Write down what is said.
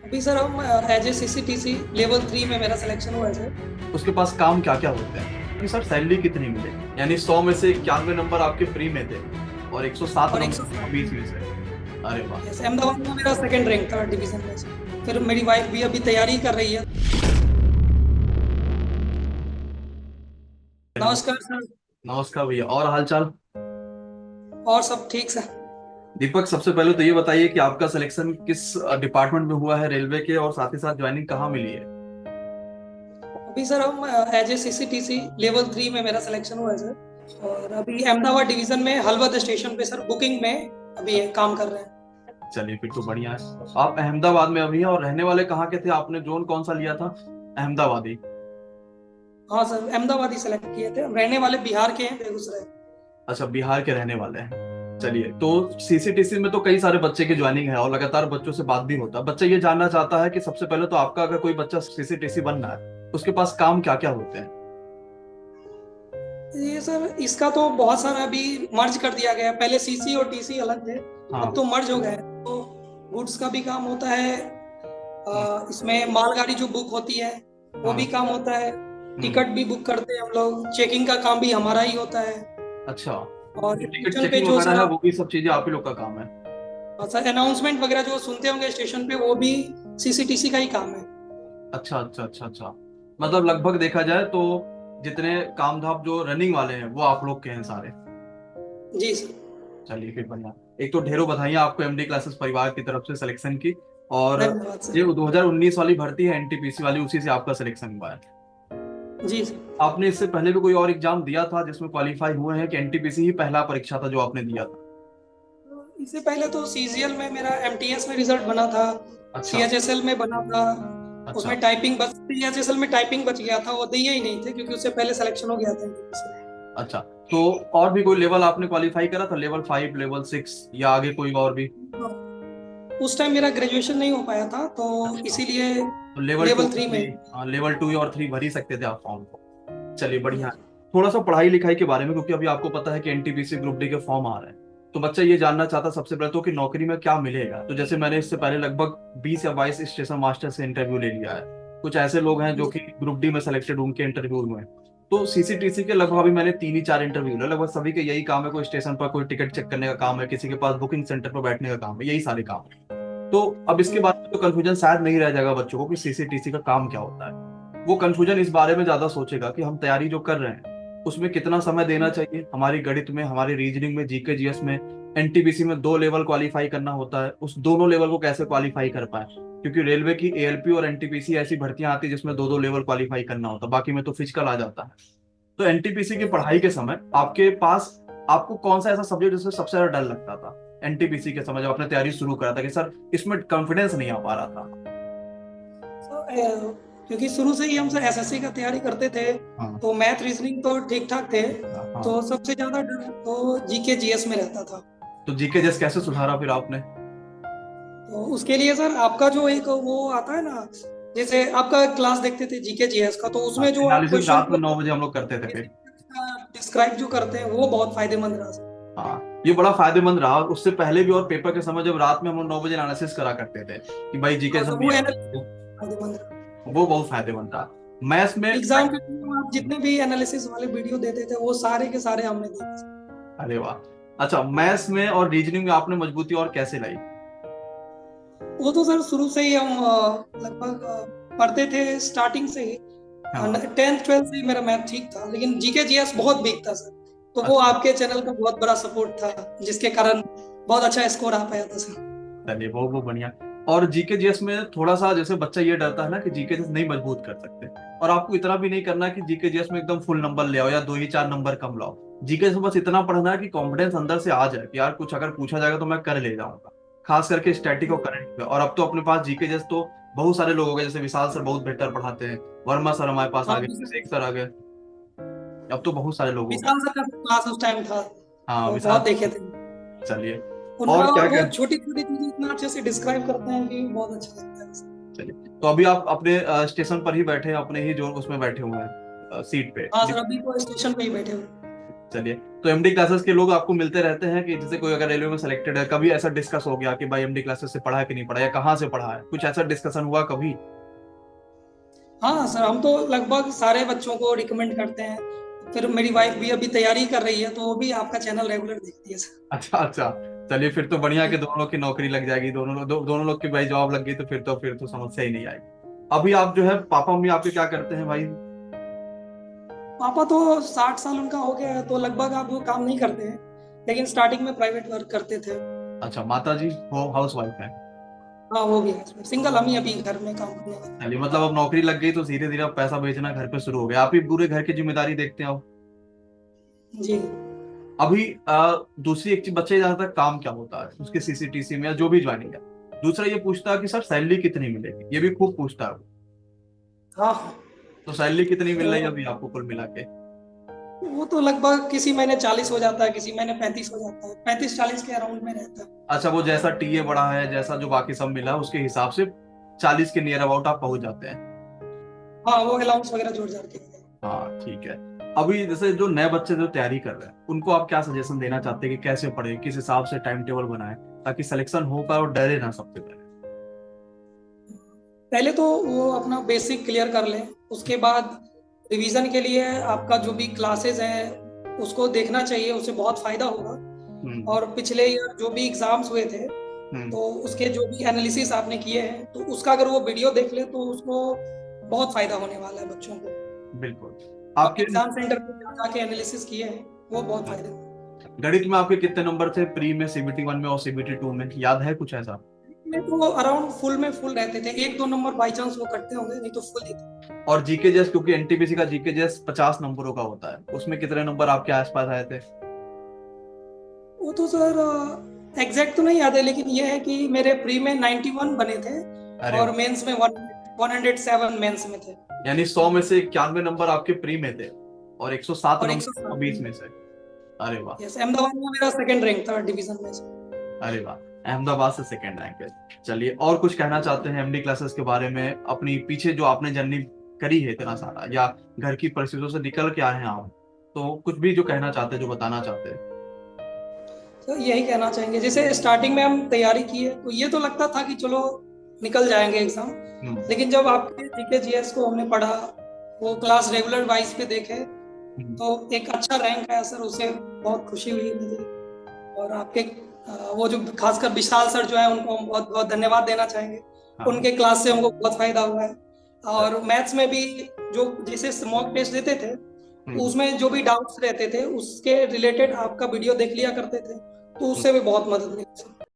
अभी सर हम as a CCTC level 3 में मेरा सिलेक्शन हुआ है सर। उसके पास काम क्या क्या होते हैं कि सर सैलरी कितनी मिले? यानी 100 में से 91 नंबर आपके फ्री में थे और 107 और नंबर 20 में से। अरे वाह। यस, अहमदाबाद में मेरा सेकंड रैंक था डिवीजन में सर। फिर मेरी वाइफ भी अभी तैयारी कर रही है। नमस्कार सर। नमस्कार भैया, और हालचाल? और सब ठीक सर। दीपक, सबसे पहले तो ये बताइए कि आपका सिलेक्शन किस डिपार्टमेंट में हुआ है रेलवे के, और साथ ही साथ ज्वाइनिंग कहाँ मिली है? अभी सर हम एज ए सीसीटीसी लेवल 3 में मेरा सिलेक्शन हुआ है सर। और अभी अहमदाबाद डिवीजन में हलवद स्टेशन पे सर बुकिंग में अभी काम कर रहे हैं। चलिए, फिर तो बढ़िया है। आप अहमदाबाद में अभी हैं, और रहने वाले कहाँ के थे? आपने जोन कौन सा लिया था? अहमदाबादी? हाँ सर, अहमदाबाद ही सेलेक्ट किए थे। हम रहने वाले बिहार के हैं, बेगूसराय। अच्छा, बिहार के रहने वाले हैं। चलिए, तो सीसीटीसी में तो कई सारे बच्चे की ज्वाइनिंग है और लगातार बच्चों से बात भी होता है। बच्चा ये जानना चाहता है कि सबसे पहले तो आपका अगर कोई बच्चा सीसीटीसी बनना है, उसके पास काम क्या क्या होते हैं? ये सर इसका तो बहुत सारा अभी मर्ज कर दिया गया है। पहले सीसी और टीसी अलग थे, अब हाँ। तो मर्ज हो गए हैं। तो गुड्स का भी काम होता है। हम्म। इसमें मालगाड़ी जो बुक होती है वो भी हाँ। काम होता है। हम्म। टिकट भी बुक करते हैं हम लोग। चेकिंग का काम भी हमारा ही होता है। अच्छा, और जो टिकट स्टेशन पे चेकिंग जो वगैरह सर है आप वो भी सब चीजें आप ही लोग का काम है? सर अनाउंसमेंट वगैरह जो सुनते होंगे स्टेशन पे, वो भी सीसीटीसी का ही काम है। अच्छा अच्छा अच्छा अच्छा। मतलब लगभग देखा जाए तो जितने काम धाम जो रनिंग वाले हैं वो आप लोग के हैं सारे? जी सर। चलिए, फिर बढ़िया। एक तो ढेरों बधाइयां आपको एमडी क्लासेस परिवार की तरफ से सिलेक्शन की। और धन्यवाद सर। ये 2019 वाली भर्ती है एनटीपीसी वाली, उसी से आपका सिलेक्शन हुआ है। जी सर। आपने इससे पहले भी कोई और एग्जाम दिया था जिसमें क्वालिफाई हुए हैं, कि एनटीपीसी ही पहला परीक्षा था जो आपने दिया था? इससे पहले तो सीजीएल में मेरा एमटीएस में रिजल्ट बना था। अच्छा सीएचएसएल में बना था। अच्छा उसमें टाइपिंग बस, सीएचएसएल में टाइपिंग बच गया था, वो दिए ही नहीं थे क्योंकि उससे पहले सिलेक्शन हो गया था NTPC में। अच्छा। तो और भी कोई लेवल आपने क्वालिफाई करा था? लेवल 5, लेवल 6, या आगे कोई और भी? उस टाइम मेरा ग्रेजुएशन नहीं हो पाया था, तो अच्छा, इसीलिए तो लेवल टू लेवल 3 में। भी? हाँ, लेवल 2 और 3 भर ही सकते थे आप फॉर्म को। चलिए, बढ़िया है। यस। थोड़ा सा पढ़ाई लिखाई के बारे में, क्योंकि अभी आपको पता है कि एनटीपीसी ग्रुप डी के फॉर्म आ रहे हैं। तो बच्चा ये जानना चाहता सबसे पहले तो कि नौकरी में क्या मिलेगा। तो जैसे मैंने इससे पहले लगभग 20 या 22 स्टेशन मास्टर से इंटरव्यू ले लिया है। कुछ ऐसे लोग हैं जो कि ग्रुप डी में सिलेक्टेड, उनके इंटरव्यू हुए हैं। तो सीसीटीसी के लगभग अभी मैंने 3 ही 4 इंटरव्यू लिया। लगभग सभी के यही काम है, कोई स्टेशन पर कोई टिकट चेक करने का काम है, किसी के पास बुकिंग सेंटर पर बैठने का काम है, यही सारे काम है। तो अब इसके बारे में तो कंफ्यूजन शायद नहीं रह जाएगा बच्चों को कि सीसीटीसी का काम क्या होता है। वो कंफ्यूजन इस बारे में ज्यादा सोचेगा कि हम तैयारी जो कर रहे हैं उसमें कितना समय देना चाहिए। हमारी गणित में, हमारी रीजनिंग में, जीके जीएस में, एनटीपीसी में 2 लेवल क्वालिफाई करना होता है। उस दोनों लेवल को कैसे क्वालिफाई कर पाए, क्योंकि रेलवे की एएलपी और एनटीपीसी ऐसी भर्तियां आती है जिसमें 2 2 लेवल क्वालिफाई करना होता है, बाकी में तो फिजिकल आ जाता है। तो एनटीपीसी की पढ़ाई के समय आपके पास, आपको कौन सा ऐसा सब्जेक्ट जिसमें सबसे ज्यादा डर लगता था एनटीपीसी के समय, जब आपने तैयारी शुरू करा था कि सर इसमें कॉन्फिडेंस नहीं आ पा रहा था? क्योंकि शुरू से ही हम सर एसएससी का तैयारी करते थे, हाँ तो मैथ रीजनिंग तो ठीक ठाक थे। हाँ। तो सबसे ज्यादा डर तो जीके जीएस में रहता था। तो जीके जैसे कैसे सुधारा फिर आपने? तो उसके लिए सर आपका जो एक वो आता है ना, जैसे आपका क्लास देखते थे जीके जीएस का, तो उसमें जो आप एनालिसिस क्वेश्चन रात में 9 बजे हम लोग करते थे फिर। डिस्क्राइब जो करते हैं वो बहुत फायदेमंद रहा सर। हाँ, ये बड़ा फायदेमंद रहा। और उससे पहले भी और पेपर के समय जब रात में हम लोग 9 बजे एनालिसिस करा करते थे कि भाई जीके हाँ से सर, हम वो ये एनालिसिस फायदेमंद रहा। वो बहुत फायदेमंद था। मैथ्स में एग्जाम के टाइम आप जितने भी एनालिसिस वाले वीडियो देते थे वो सारे के सारे हमने देखे। अरे वाह। अच्छा, मैथ्स में और रीजनिंग में आपने मजबूती और कैसे लाई? वो तो सर शुरू से ही हम लगभग पढ़ते थे स्टार्टिंग से ही। हाँ। 10th 12th से ही मेरा मैथ ठीक था, लेकिन जीके जीएस बहुत वीक था सर। तो वो अच्छा। आपके चैनल का बहुत बड़ा सपोर्ट था, जिसके कारण बहुत अच्छा स्कोर आ पाया था सर। चलिए, वो बढ़िया। और जीके जीएस में थोड़ा सा जैसे बच्चा ये डरता है ना कि जीके जीएस नहीं मजबूत कर सकते, और आपको इतना भी नहीं करना कि जीके जीएस में एकदम फुल नंबर ले आओ या 2 ही 4 नंबर कम लाओ। जीके से बस इतना पढ़ना है कि कॉन्फिडेंस अंदर से आ जाए कि यार कुछ अगर पूछा जाएगा तो मैं कर ले जाऊंगा। खास करके स्टैटिक और करंट में। और अब तो अपने पास जीके जीएस तो बहुत सारे लोग हो गए, जैसे विशाल सर बहुत बेहतर पढ़ाते हैं, वर्मा सर हमारे पास हाँ आ गए, शेख सर आ गए। अब तो बहुत सारे लोग हो गए। विशाल सर का क्लास उस टाइम था, हाँ, तो विशाल बहुत देखे सर। थे। चलिए। उनका और क्या वो क्या? छोटी छोटी चीजें इतना अच्छे से डिस्क्राइब करते हैं कि बहुत अच्छा लगता है। चलिए, तो अभी आप अपने स्टेशन पर ही बैठे हैं, अपने ही जो उसमें बैठे हुए हैं सीट पे? हाँ सर, अभी तो स्टेशन पे ही बैठे हुए। चलिए, तो एमडी क्लासेस के लोग आपको मिलते रहते हैं कि जैसे कोई अगर रेलवे में सिलेक्टेड है, कभी ऐसा डिस्कस हो गया कि भाई एमडी क्लासेस से पढ़ा है कि नहीं पढ़ा, या कहाँ से पढ़ा है, कुछ ऐसा डिस्कशन हुआ कभी? हाँ सर, हम तो लगभग सारे बच्चों को रिकमेंड करते हैं। फिर मेरी वाइफ भी अभी तैयारी कर रही है, तो वो भी आपका चैनल रेगुलर देखती है सर। अच्छा अच्छा। चलिए, फिर तो बढ़िया कि दोनों लोग की नौकरी लग जाएगी, दोनों लोग की भाई जॉब लग गई, तो फिर तो समस्या ही नहीं आएगी। अभी आप जो है, पापा मम्मी आपके क्या करते हैं भाई? पापा तो 60 साल उनका हो गया है, तो लगभग आप वो काम नहीं करते हैं, लेकिन स्टार्टिंग में प्राइवेट वर्क करते थे। अच्छा, माता जी वो हाउस वाइफ है? हाँ वो भी है, सिंगल हम ही अभी घर में काम करने वाले। चलिए, मतलब अब नौकरी लग गई तो धीरे धीरे अब पैसा भेजना घर पे शुरू हो गया, आप ही पूरे घर की जिम्मेदारी देखते हो। जी। अभी दूसरी एक चीज, बच्चे जाता है काम क्या होता है उसके सीसीटीसी में या जो भी ज्वाइनिंग है, दूसरा ये पूछता है कि सर सैलरी कितनी मिलेगी, ये भी खूब पूछता है वो। हाँ हाँ। तो सैलरी कितनी मिल रही है तो अभी आपको कुल मिला के? वो तो लगभग किसी महीने 40 हो जाता है, किसी महीने 35 हो जाता है, 35-40 के अराउंड में रहता है। अच्छा, वो जैसा टीए बढ़ा है, जैसा जो बाकी सब मिला है, उसके हिसाब से 40 के नियर अबाउट आप पहुंच जाते हैं। हाँ वो अलाउंस वगैरह जोड़ जाड़ के। हाँ ठीक है। अभी जैसे जो नए बच्चे जो तैयारी कर रहे हैं, उनको आप क्या सजेशन देना चाहते हैं कि कैसे पढ़े, किस हिसाब से टाइम टेबल बनाए, ताकि सिलेक्शन हो पाए और डरे ना सबसे पहले? पहले तो वो अपना बेसिक क्लियर कर लें, उसके बाद रिवीजन के लिए आपका जो भी क्लासेस हैं उसको देखना चाहिए, उससे बहुत फायदा होगा। हम्म। और पिछले ईयर जो भी एग्जाम्स हुए थे, हम्म। तो उसके जो भी एनालिसिस आपने किए हैं, तो उसका अगर वो वीडियो देख ले तो उसको बहुत फायदा होने वाला है बच्चों को। बिल्कुल। आप आपके एग्जाम सेंटर पे जाके एनालिसिस किए हैं, वो बहुत फायदे। गणित में आपके कितने नंबर थे प्री में, सीबीटी 1 में और सीबीटी 2 में, याद है कुछ ऐसा? में तो अराउंड फुल में फुल रहते थे, 1-2 नंबर बाई चांस वो कटते होंगे, नहीं तो फुल ही थे। और जीके जेस, क्योंकि एनटीपीसी का जीके जेस 50 नंबरों का होता है, उसमें कितने नंबर आपके आसपास आए थे? वो तो सर एग्जैक्ट तो नहीं याद है, लेकिन ये है कि मेरे प्री में 91 बने थे, अरे और वाह। मेंस में 107 मेंस में थे। यानी 100 में से 91 नंबर आपके प्री में थे, और 107 और नंबर 107। 20 में से। अरे वाह। यस, अहमदाबाद में मेरा सेकंड रैंक था डिवीजन में। अरे वाह, अहमदाबाद से सेकंड रैंक है। चलिए, और कुछ कहना चाहते हैं एमडी क्लासेस के बारे में, अपनी पीछे जो आपने जर्नी करी है इतना सारा, या घर की परिस्थितियों से निकल के आए हैं आप, तो कुछ भी जो कहना चाहते हैं, जो बताना चाहते हैं? तो यही कहना चाहेंगे, जैसे स्टार्टिंग में हम तैयारी की है तो ये तो लगता था कि चलो निकल जाएंगे एग्जाम, हम्म। लेकिन जब आपके जीके जीएस को हमने पढ़ा, वो क्लास रेगुलर वाइज पे देखे, हम्म। तो एक अच्छा रैंक आया सर, उससे बहुत खुशी हुई मुझे। और आपके वो जो खासकर विशाल सर जो है, उनको हम बहुत बहुत धन्यवाद देना चाहेंगे। हाँ। उनके क्लास से हमको बहुत फायदा हुआ है। और मैथ्स में भी जो जैसे मॉक टेस्ट देते थे, हम्म। उसमें जो भी डाउट्स रहते थे उसके रिलेटेड आपका वीडियो देख लिया करते थे, तो उससे भी बहुत मदद मिली।